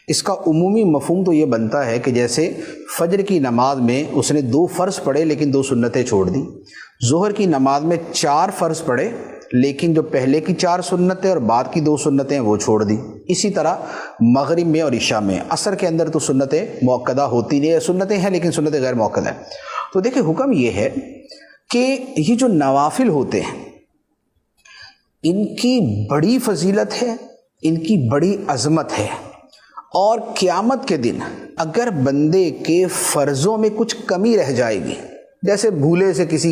اس کا عمومی مفہوم تو یہ بنتا ہے کہ جیسے فجر کی نماز میں اس نے 2 فرض پڑھے لیکن 2 سنتیں چھوڑ دی، ظہر کی نماز میں 4 فرض پڑھے لیکن جو پہلے کی 4 سنتیں اور بعد کی 2 سنتیں وہ چھوڑ دی۔ اسی طرح مغرب میں اور عشاء میں، عصر کے اندر تو سنتیں مؤکدہ ہوتی نہیں، سنتیں ہیں لیکن سنتیں غیر مؤکدہ ہیں۔ تو دیکھیں حکم یہ ہے کہ یہ جو نوافل ہوتے ہیں ان کی بڑی فضیلت ہے، ان کی بڑی عظمت ہے، اور قیامت کے دن اگر بندے کے فرضوں میں کچھ کمی رہ جائے گی، جیسے بھولے سے کسی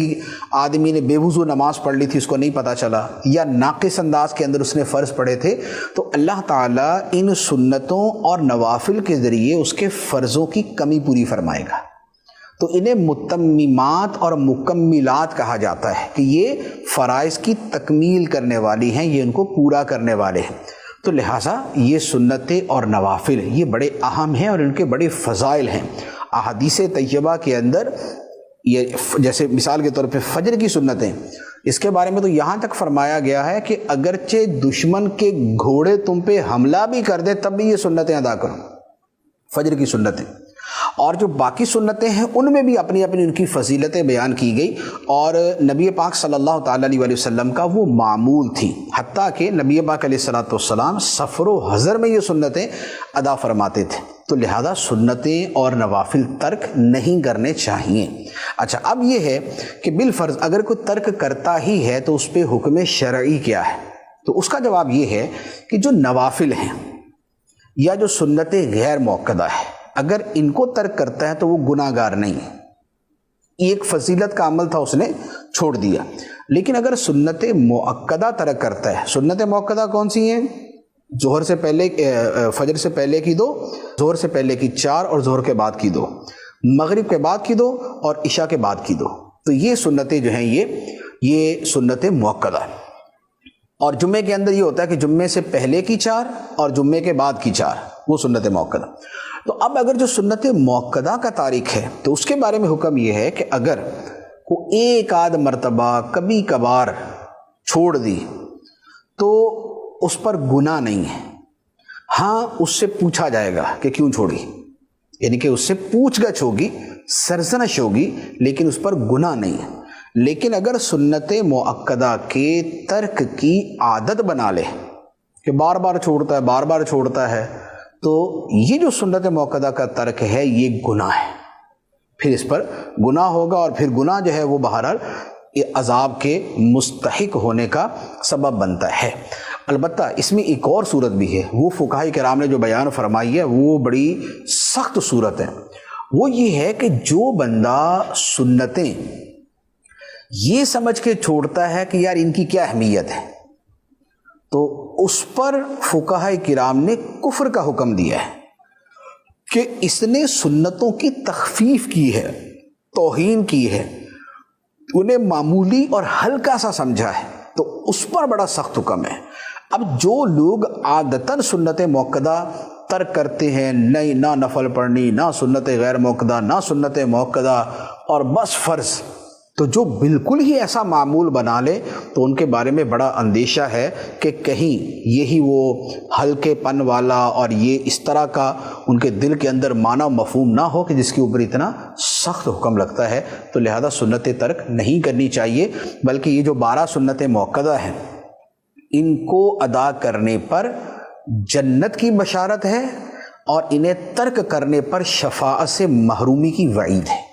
آدمی نے بے وضو نماز پڑھ لی تھی، اس کو نہیں پتہ چلا، یا ناقص انداز کے اندر اس نے فرض پڑھے تھے، تو اللہ تعالیٰ ان سنتوں اور نوافل کے ذریعے اس کے فرضوں کی کمی پوری فرمائے گا۔ تو انہیں متممات اور مکملات کہا جاتا ہے کہ یہ فرائض کی تکمیل کرنے والی ہیں، یہ ان کو پورا کرنے والے ہیں۔ تو لہٰذا یہ سنتیں اور نوافل یہ بڑے اہم ہیں اور ان کے بڑے فضائل ہیں۔ احادیث طیبہ کے اندر یہ جیسے مثال کے طور پہ فجر کی سنتیں، اس کے بارے میں تو یہاں تک فرمایا گیا ہے کہ اگرچہ دشمن کے گھوڑے تم پہ حملہ بھی کر دے تب بھی یہ سنتیں ادا کرو، فجر کی سنتیں۔ اور جو باقی سنتیں ہیں ان میں بھی اپنی اپنی ان کی فضیلتیں بیان کی گئی، اور نبی پاک صلی اللہ تعالیٰ علیہ وسلم کا وہ معمول تھی، حتیٰ کہ نبی پاک علیہ الصلوۃ والسلام سفر و حضر میں یہ سنتیں ادا فرماتے تھے۔ تو لہذا سنتیں اور نوافل ترک نہیں کرنے چاہیے۔ اچھا، اب یہ ہے کہ بالفرض اگر کوئی ترک کرتا ہی ہے تو اس پہ حکم شرعی کیا ہے؟ تو اس کا جواب یہ ہے کہ جو نوافل ہیں یا جو سنتیں غیر مؤکدہ ہے، اگر ان کو ترک کرتا ہے تو وہ گناہ گار نہیں ہے، ایک فضیلت کا عمل تھا اس نے چھوڑ دیا۔ لیکن اگر سنت مؤکدہ ترک کرتا ہے، سنت مؤکدہ کون سی ہیں؟ ظہر سے پہلے، فجر سے پہلے کی 2، ظہر سے پہلے کی 4 اور ظہر کے بعد کی 2، مغرب کے بعد کی 2 اور عشاء کے بعد کی 2۔ تو یہ سنتیں جو ہیں یہ سنت مؤکدہ ہے۔ اور جمعے کے اندر یہ ہوتا ہے کہ جمعے سے پہلے کی 4 اور جمعے کے بعد کی 4، وہ سنت مؤکدہ۔ تو اب اگر جو سنت مؤکدہ کا تارک ہے تو اس کے بارے میں حکم یہ ہے کہ اگر وہ ایک آدھ مرتبہ کبھی کبھار چھوڑ دی تو اس پر گناہ نہیں ہے۔ ہاں، اس سے پوچھا جائے گا کہ کیوں چھوڑی، یعنی کہ اس سے پوچھ گچھ ہوگی، سرزنش ہوگی، لیکن اس پر گناہ نہیں ہے۔ لیکن اگر سنت مؤکدہ کے ترک کی عادت بنا لے کہ بار بار چھوڑتا ہے، بار بار چھوڑتا ہے، تو یہ جو سنت مؤکدہ کا ترک ہے یہ گناہ ہے، پھر اس پر گناہ ہوگا، اور پھر گناہ جو ہے وہ بہرحال عذاب کے مستحق ہونے کا سبب بنتا ہے۔ البتہ اس میں ایک اور صورت بھی ہے، وہ فقہاء کرام نے جو بیان فرمائی ہے وہ بڑی سخت صورت ہے۔ وہ یہ ہے کہ جو بندہ سنتیں یہ سمجھ کے چھوڑتا ہے کہ یار ان کی کیا اہمیت ہے، تو اس پر فقہاء کرام نے کفر کا حکم دیا ہے کہ اس نے سنتوں کی تخفیف کی ہے، توہین کی ہے، انہیں معمولی اور ہلکا سا سمجھا ہے، تو اس پر بڑا سخت حکم ہے۔ اب جو لوگ عادتاً سنت مؤکدہ ترک کرتے ہیں، نہ نفل پڑھنی، نہ سنت غیر مؤکدہ، نہ سنت مؤکدہ، اور بس فرض، تو جو بالکل ہی ایسا معمول بنا لے تو ان کے بارے میں بڑا اندیشہ ہے کہ کہیں یہی وہ ہلکے پن والا اور یہ اس طرح کا ان کے دل کے اندر معنی و مفہوم نہ ہو کہ جس کے اوپر اتنا سخت حکم لگتا ہے۔ تو لہذا سنت ترک نہیں کرنی چاہیے، بلکہ یہ جو 12 سنتیں مؤکدہ ہیں ان کو ادا کرنے پر جنت کی بشارت ہے، اور انہیں ترک کرنے پر شفاعت سے محرومی کی وعید ہے۔